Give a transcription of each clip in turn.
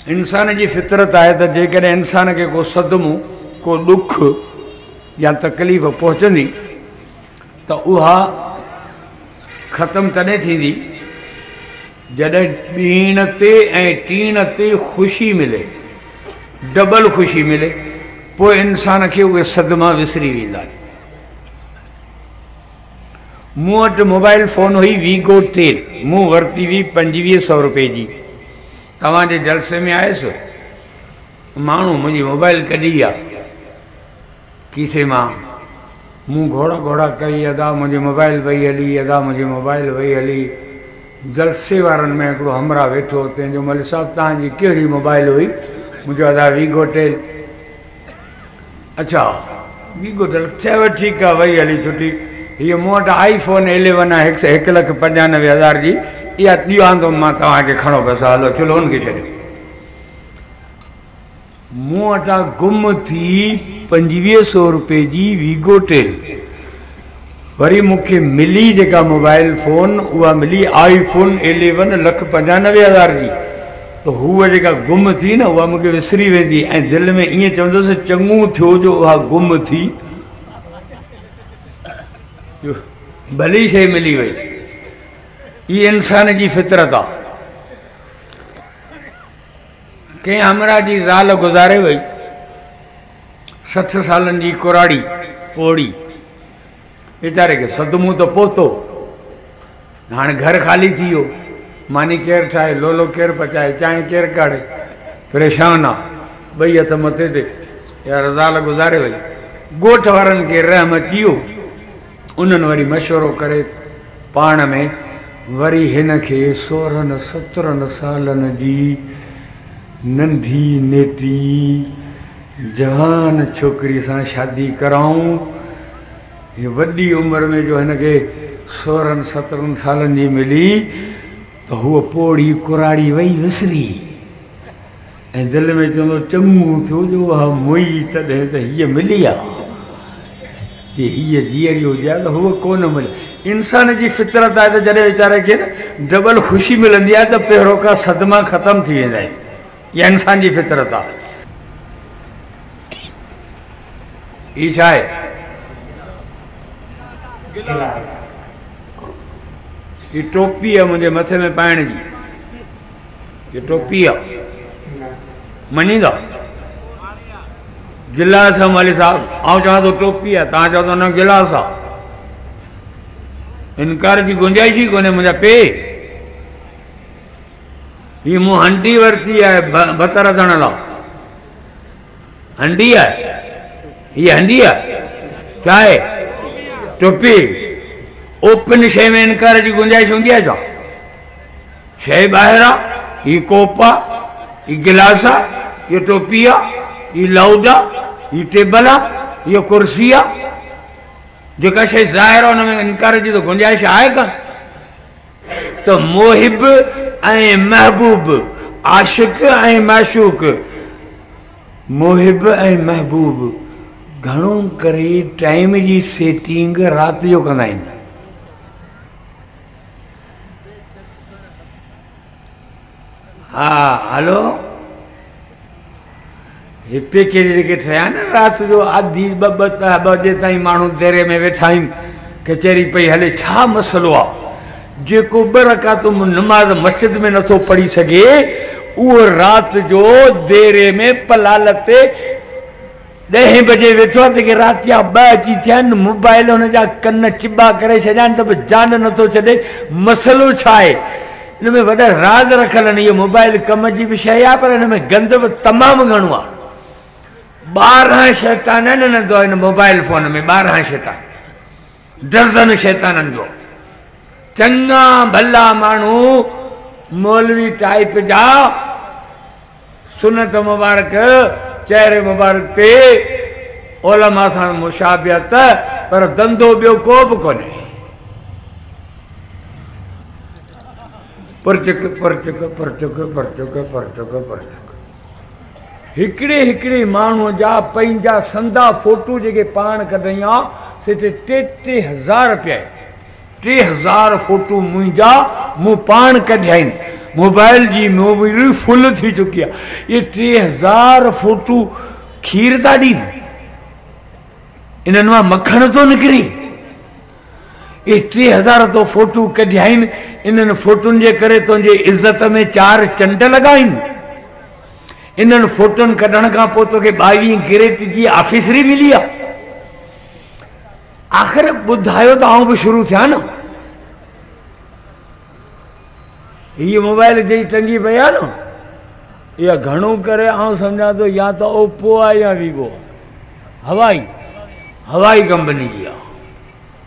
इंसान की फितरत है तो जेकॾहिं इंसान के को सदमो को दुख या तकलीफ़ पहुँचंदी तो उहा ख़त्म तॾहिं थींदी जॾहिं ॾीण ते ऐं टीण ते ख़ुशी मिले, डबल ख़ुशी मिले, पोइ इंसान के उहे सदमा विसरी वेंदा आहिनि। मूं वटि मोबाइल फ़ोन हुई वीगो 13, मूं वरिती हुई 2500 रुपए जी। तव्हांजे जलसे में आयुसि, माण्हू मुंहिंजी मोबाइल कढी आहे कीसे मां, मूं घोड़ा घोड़ा कई, अदा मुंहिंजी मोबाइल वही हली, अदा मुंहिंजी मोबाइल वही हली। जलसे वारनि में हिकिड़ो हमरा वेठो, तंहिंजो मलिक साहब तव्हांजी कहिड़ी मोबाइल हुई? मुंहिंजो अदा वीगो 10। अच्छा वीगो 10 चयो ठीकु आहे, वही हली छुटी। हीअ मूं वटि iPhone 11 आहे 1,95,000 जी, इहा ॾियां थो मां तव्हांखे, खणो बसि हलो चलो हुनखे छॾियो। मूं वटां गुम थी 2500 रुपए जी वीगो 10। वरी मूंखे मिली जेका मोबाइल फ़ोन, उहा मिली iPhone 11 1,95,000 जी। तो हूअ जेका गुम थी न, उहा मूंखे विसरी वेंदी ऐं दिलि में ईअं चवंदुसि चङो थियो जो उहा गुम थी, भली शइ मिली वई। ये इंसान जी फितरत आहे। कंहिं हमरा जी ज़ाल गुज़ारे वई, 60 सालनि जी कुराड़ी पोड़ी, वीचारे खे सदमो तो पहुतो, हाणे घर खाली थी वियो, मानी केरु ठाहे, लोलो केरु पचाए, चांहि केरु काढ़े, परेशान आहे, ॿई हथ मथे ते, यार ज़ाल गुज़ारे वई। ॻोठ वारनि खे रहम अची वियो, उन्हनि वरी मशवरो करे पाण में वरी हिन खे 16-17 सालनि जी नंढी नेटी जवान छोकिरी सां शादी कराऊं। ये वॾी उमिरि में जो हिन खे 16-17 सालनि जी मिली, तो हूअ पोड़ी कुराड़ी वई विसरी ऐं दिलि में चवंदो चङो थियो जो उहा मुई तॾहिं त हीअ मिली आहे, कि हीअ जीअरी हुजे त हूअ कोन मिले। इंसान जी फितरत आहे त जॾहिं वीचारे खे न डबल ख़ुशी मिलंदी आहे त पहिरों का सदमा ख़तमु थी वेंदा आहिनि। इहा इंसान जी फितरत आहे। ही छा आहे? ये टोपी आहे मुंहिंजे मथे में पाइण जी, ये टोपी आहे, मञींदा? गिलास आहे माली साहब, आउं चवां थो टोपी आहे, तव्हां चओ था न गिलास आहे। इनकार जी गुंजाइश ई कोन्हे मुंहिंजा पे। ही मूं हंडी वरिती आहे बतर धण लाइ, हंडी आहे, हीअ हंडी आहे, छा आहे? टोपी। ओपन शइ में इनकार जी गुंजाइश हूंदी आहे छा? शइ ॿाहिरि आहे, हीअ कोप आहे, हीअ गिलास आहे, हीअ टोपी आहे, हीअ लाउड आहे, हीअ टेबल आहे, हीअ कुर्सी आहे। जेका शइ ज़ाहिर आहे हुन में इनकार जी तो गुंजाइश आहे कोन। तो मोहिब ऐं महबूब, आशिक ऐं माशूक, मोहिब ऐं महबूब घणो करे टाइम जी सेटिंग राति जो कंदा आहिनि। हा हलो, हे पैकेज जेके ठहिया न राति जो आधी ॿ बजे ताईं माण्हू देरे में वेठा आहिनि, कचहरी पई हले, छा मसइलो आहे? जेको 2 रकातूं नमाज़ मस्जिद में नथो पढ़ी सघे, उहो राति जो देरे में पलाल ते 10 बजे वेठो आहे, जेके राति जा 2 अची थिया आहिनि, मोबाइल हुन जा कन चिॿा करे छॾिया आहिनि त बि जान नथो छॾे। मसइलो छा आहे? हिन में वॾा राज़ रखियल आहिनि। इहो मोबाइल कम जी बि शइ आहे, पर हिन में गंद बि तमामु घणो आहे। 12 शैतान आहिनि हिन मोबाइल फ़ोन में, 12 शैतान, दर्जन शैताननि जो। चङा भला माण्हू मौलवी टाइप जा, सुनत मुबारक, चेहरे मुबारक ते ओलमा सां मुशाबियत, पर धंधो ॿियो को बि कोन्हे। परचक परचक परचक परचक परचक परचक। हिकिड़े माण्हूअ जा पंहिंजा संदा फोटू जेके पाण कढई आहे, से 3-3 हज़ार रुपया। 3000 फोटू मुंहिंजा मूं पाण कढिया आहिनि। मोबाइल जी मेमोरी फुल थी चुकी है। ये 3000 फोटू खीर था दी, इन्हनि मां मखण तो निकिरी। ये 3000 तो फोटू कढिया आहिनि। इन्हनि फोटुनि जे करे तुंहिंजे इज़त में 4 चंड लॻा आहिनि। इन्हनि फोटुनि कढण खां पोइ तोखे 22 कैरेट जी ऑफिसरी मिली आहे। आख़िर ॿुधायो त आउं बि शुरू थिया न। ये मोबाइल जी टंगी पई आहे न, इहा घणो करे आउं सम्झां थो या त ओप्पो आहे या वीवो। हवाई कंपनी जी आहे।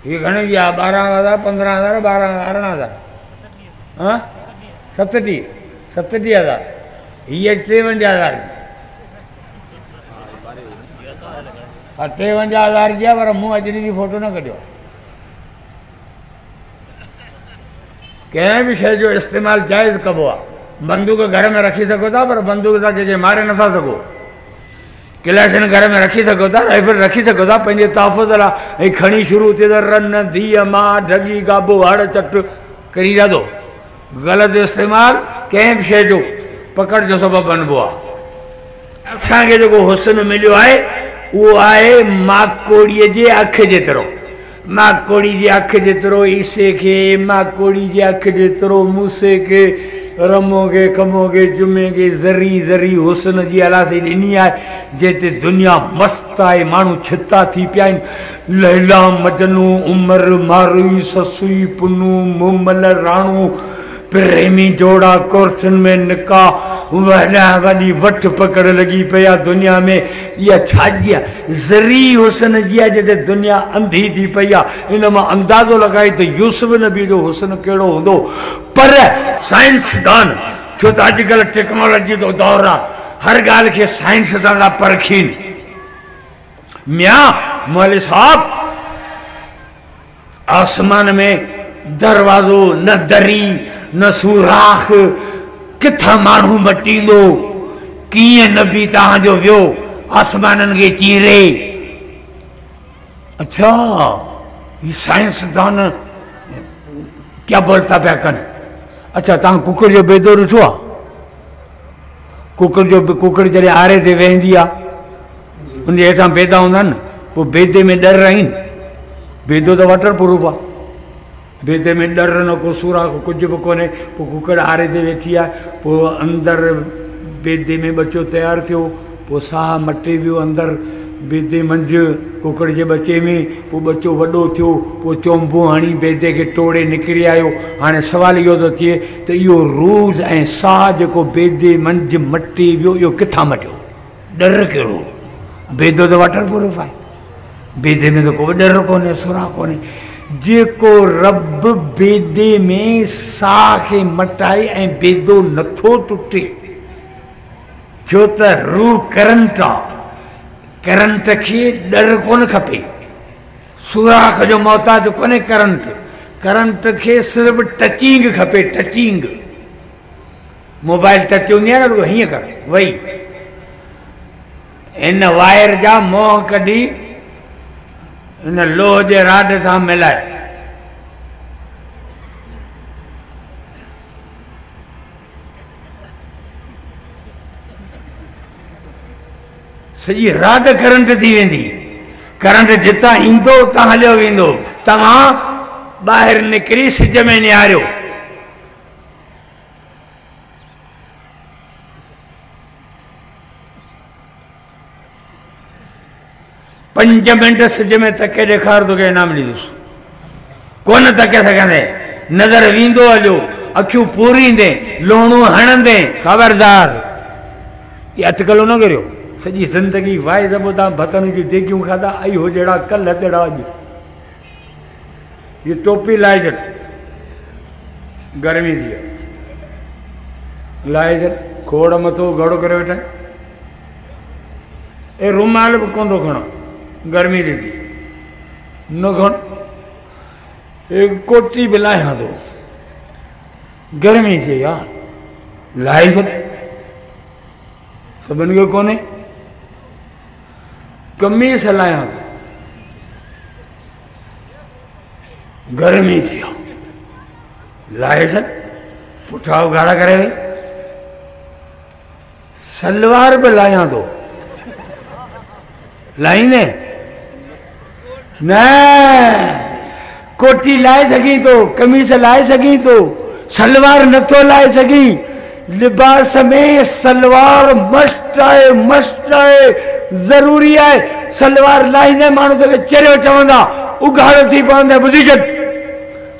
ये घणे जी आहे? 12,000, 15,000, 12,000, 18,000, हाँ 37,000। ये 53,000 हाँ 53,000 जी आहे, पर मूं अॼु जी फोटो न कढियो। कंहिं बि शइ जो इस्तेमालु जाइज़ कबो आहे। बंदूक घर में रखी सघो था, पर बंदूक सां कंहिंखे मारे नथा सघो। क्लैशन घर में रखी सघो था, राइफल रखी सघो था पंहिंजे तहफ़ुज़ लाइ। ऐं खणी शुरू थिए त रन धीअ मां ढगी गाबो हड़ चट करी रहंदो। ग़लति इस्तेमालु कंहिं बि शइ जो पकड़ जो सबबु बणिबो आहे। असांखे जेको हुस्न मिलियो आहे उहो आहे माकोड़ीअ जे अखि जेतिरो। माकोड़ी जी अखि जेतिरो ईसे खे, माकोड़ी जी अखि जेतिरो मूसे खे, रमोगे कमोगे जुमेगे ज़री ज़री हुस्न जी अलासी ॾिनी आहे। जिते दुनिया मस्त आहे, माण्हू छिता थी पिया आहिनि। लैला मजनू, उमर मारुई, ससुई पुनू, मुमल राणू, प्रेमी जोड़ा, कोर्सनि में निकाह, वॾा वॾी वठ पकड़ लॻी पई आहे दुनिया में। इहा छाजी आहे? ज़री हुस्न जी आहे, जिते दुनिया अंधी थी पई आहे। इन मां अंदाज़ो लॻाए त यूसुफ नबी जो हुस्न कहिड़ो हूंदो। पर साइंसदान, छो त अॼुकल्ह टेक्नोलॉजी जो दौरु आहे, हर ॻाल्हि खे साइंसदान था परखीनि। मियां मौलवी साहब, आसमान में दरवाज़ो न दरी न सुराख, किथां माण्हू मटींदो? कीअं नबी तव्हांजो वियो आसमाननि खे चीरे? अच्छा, ये साइंसदान क्या बोलता पिया कनि? अच्छा, तव्हां कुकर जो बेदो ॾिठो आहे? कुकर जॾहिं आरे ते वेहंदी आहे, उनजे हेठां बेदा हूंदा आहिनि, पोइ बेदे में ॾर आहिनि। बेदो त वाटर प्रूफ आहे, बेदे में ॾर न को सुराख कुझु बि कोन्हे। पोइ कुकर आरे ते वेठी आहे, पोइ अंदरि बेदे में बचो तयारु थियो, पोइ साह मटे वियो अंदरि बेदे मंझि कुकर जे बचे में। पोइ बचो वॾो थियो, पोइ चोंबो हणी बेदे खे टोड़े निकिरी आयो। हाणे सुवालु इहो थो थिए त इहो रूज़ ऐं साह जेको बेदे मंझि मटे वियो, इहो किथां मटियो? ॾर कहिड़ो? बेदो त वाटर प्रूफ आहे, बेदे में त को ॾर कोन्हे, सुराख कोन्हे। जेको रब बेदे में साह खे मटाए ऐं बेदो नथो टुटे, छो त रूह करंट आहे। करंट खे ॾर कोन खपे, सुराख जो मोहताज कोन्हे करंट। करंट खे सिर्फ़ु टचिंग खपे, टचिंग। मोबाइल टच हूंदी आहे न, हीअं कर वई, हिन वायर जा मोह कढी इन लोह जे राड सां मिलाए, सॼी राड करंट थी वेंदी। करंट जितां ईंदो उतां हलियो वेंदो। तव्हां ॿाहिरि निकिरी सिज में निहारियो, पंज मिंट सिज में तके ॾेखार तोखे इनाम ॾींदुसि। कोन तके सघंदे, नज़र वेंदो हलियो, अखियूं पूरींदे, लोणू हणंदे, ख़बरदार ये अटकलो न करियो। सॼी ज़िंदगी वाए ज़बो तव्हां बतन जी देगियूं खाधा, आई हो जहिड़ा कल्ह तहिड़ा अॼु। ये टोपी लाए छॾ, गर्मी थी आहे, लाए छॾ, खोड़ मथो घड़ो करे वेठा। ए रुमाल बि कोन थो खणो, गर्मी थी थी न खण। ए कोटी बि लाहियां थो, गर्मी थी यार, लाए छॾ। सभिनि खे कोन्हे। कमीस लाहियां थो, गर्मी थी आहे, लाहे छॾ। पुठा उघाड़ा करे वे सलवार पे लाया दो लाई ने न कोटी लाए सकी तो कमीज लाए सकी तो सलवार न तो लाए सकी लिबास में सलवार मस्त है जरूरी है सलवार लाइने माण्हू खे चरियो चवंदा उघाड़ो थी पवंदे ॿुधी छॾ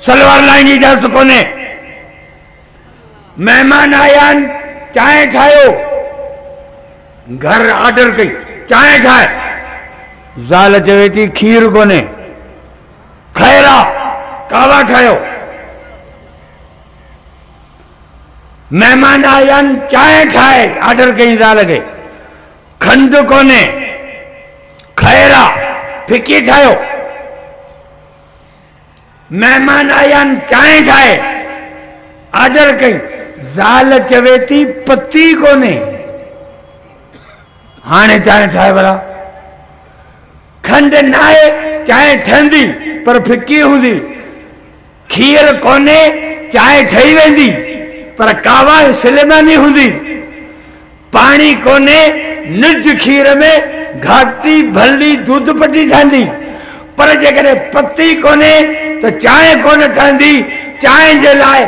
सलवार लाइणी जा कोन्हे मेहमान आया आहिनि चांहि ठाहियो घर ऑर्डर कई चांहि ठाहे ज़ाल चवे थी खीर कोन्हे खैरा कावा ठाहियो मेहमान आया आहिनि चांहि ठाहे ऑर्डर कई ज़ाल खे खंड कोन्हे खैरा फिकी ठाहियो मेहमान आया आहिनि चांहि ठाहे ऑर्डर कई ज़ाल चवे थी पती कोन्हे हाणे चांहि ठाहे भला खंड न आहे चांहि ठहंदी पर फिकी हूंदी खीर कोन्हे चांहि ठही वेंदी पर कावा सिलेमानी हूंदी पानी कोन्हे निज खीर में घाटी भली दूध पटी ठहंदी पर जेकॾहिं पती कोन्हे त चांहि कोन ठहंदी चांहि जे लाइ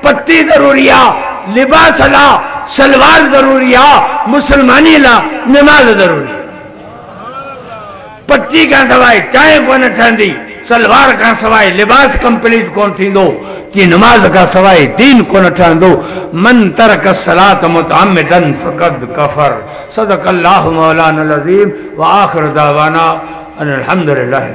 पती ज़रूरी आहे लिबास लाइ सलवार ज़रूरी आहे मुसलमानी लाइ नमाज़ ज़रूरी आहे पती खां सवाइ चांहि कोन ठहंदी सलवार खां सवाइ लिबास कंप्लीट कोन थींदो तीअं नमाज़ खां सवाइ दीन कोन ठहंदो मन तरक सलात मुतअम्मिदन फ़क़द कफ़र सदक़ल्लाहु मौलाना अल-अज़ीम व आख़िर दावाना अनिल हम्दुलिल्लाह।